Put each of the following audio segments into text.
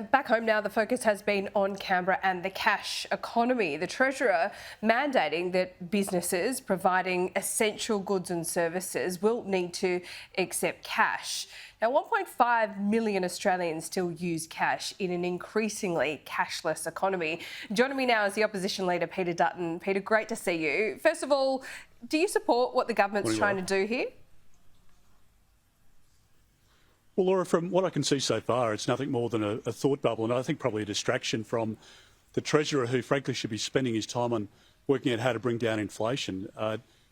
Back home now, the focus has been on Canberra and the cash economy. The Treasurer mandating that businesses providing essential goods and services will need to accept cash. Now, 1.5 million Australians still use cash in an increasingly cashless economy. Joining me now is the Opposition Leader Peter Dutton. Peter, great to see you. First of all, do you support what the government's trying to do here? Well, Laura, from what I can see so far, it's nothing more than a thought bubble, and I think probably a distraction from the Treasurer, who frankly should be spending his time on working out how to bring down inflation.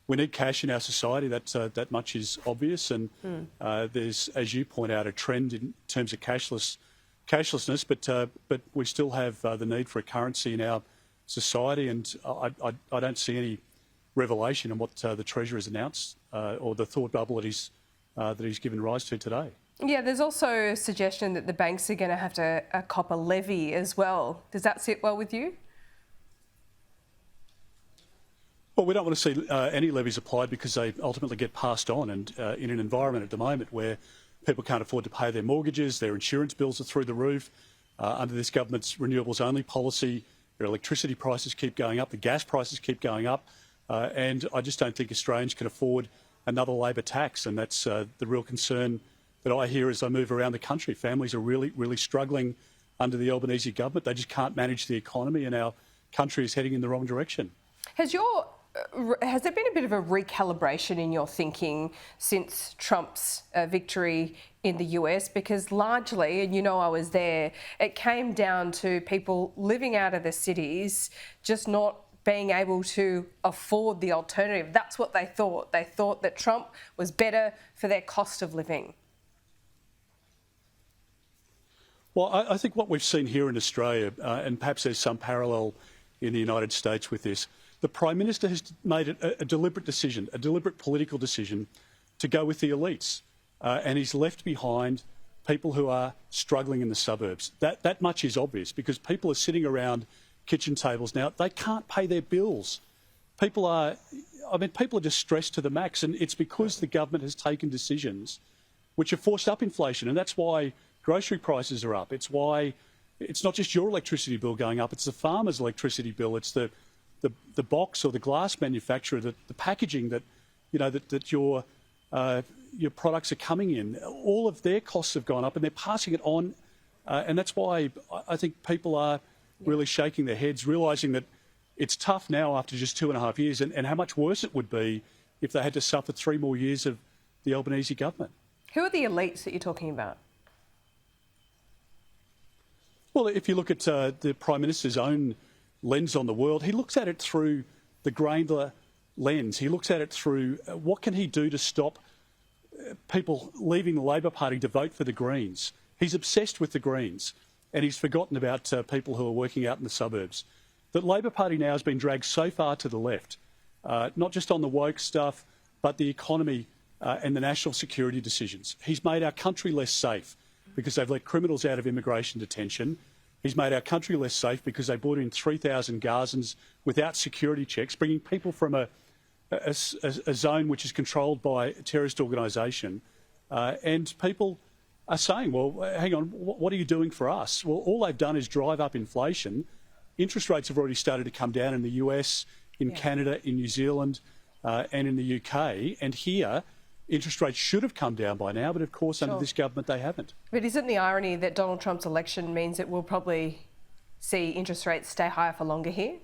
We need cash in our society, that much is obvious, and there's, as you point out, a trend in terms of cashlessness, but we still have the need for a currency in our society, and I don't see any revelation in what the Treasurer has announced or the thought bubble that he's given rise to today. Yeah, there's also a suggestion that the banks are going to have to cop a levy as well. Does that sit well with you? Well, we don't want to see any levies applied because they ultimately get passed on, and in an environment at the moment where people can't afford to pay their mortgages, their insurance bills are through the roof. Under this government's renewables only policy, their electricity prices keep going up, the gas prices keep going up, and I just don't think Australians can afford another Labor tax, and that's the real concern that I hear as I move around the country. Families are really, really struggling under the Albanese government. They just can't manage the economy, and our country is heading in the wrong direction. Has there been a bit of a recalibration in your thinking since Trump's victory in the US? Because largely, and you know I was there, it came down to people living out of the cities just not being able to afford the alternative. That's what they thought. They thought that Trump was better for their cost of living. Well, I think what we've seen here in Australia, and perhaps there's some parallel in the United States with this, the Prime Minister has made a deliberate decision, a deliberate political decision to go with the elites, and he's left behind people who are struggling in the suburbs. That much is obvious, because people are sitting around kitchen tables now. They can't pay their bills. People are just stressed to the max, and it's because the government has taken decisions which have forced up inflation, and that's why grocery prices are up. It's why it's not just your electricity bill going up, it's the farmer's electricity bill, it's the box or the glass manufacturer, the packaging that your products are coming in. All of their costs have gone up, and they're passing it on, and that's why I think people are really shaking their heads, realising that it's tough now after just 2.5 years, and how much worse it would be if they had to suffer 3 more years of the Albanese government. Who are the elites that you're talking about? Well, if you look at the Prime Minister's own lens on the world, he looks at it through the Graindler lens. He looks at it through what can he do to stop people leaving the Labor Party to vote for the Greens. He's obsessed with the Greens, and he's forgotten about people who are working out in the suburbs. The Labor Party now has been dragged so far to the left, not just on the woke stuff, but the economy and the national security decisions. He's made our country less safe because they've let criminals out of immigration detention. He's made our country less safe because they brought in 3,000 Gazans without security checks, bringing people from a zone which is controlled by a terrorist organisation. And people are saying, well, hang on, what are you doing for us? Well, all they've done is drive up inflation. Interest rates have already started to come down in the US, in Canada, in New Zealand, and in the UK. And here, interest rates should have come down by now, but of course under this government they haven't. But isn't the irony that Donald Trump's election means that we'll probably see interest rates stay higher for longer here?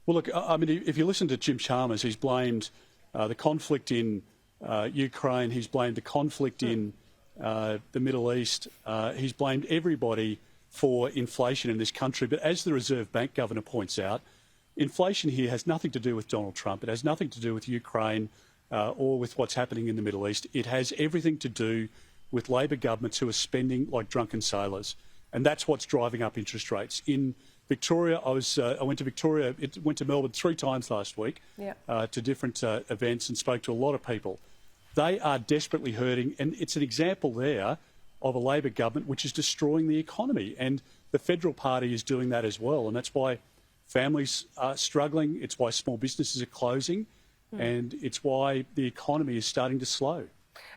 Well, look, I mean, if you listen to Jim Chalmers, he's blamed the conflict in Ukraine, he's blamed the conflict in the Middle East, he's blamed everybody for inflation in this country. But as the Reserve Bank Governor points out, inflation here has nothing to do with Donald Trump. It has nothing to do with Ukraine or with what's happening in the Middle East. It has everything to do with Labor governments who are spending like drunken sailors. And that's what's driving up interest rates. In Victoria, I went to Melbourne 3 times last week to different events and spoke to a lot of people. They are desperately hurting, and it's an example there of a Labor government which is destroying the economy. And the Federal Party is doing that as well, and that's why families are struggling, it's why small businesses are closing, and it's why the economy is starting to slow.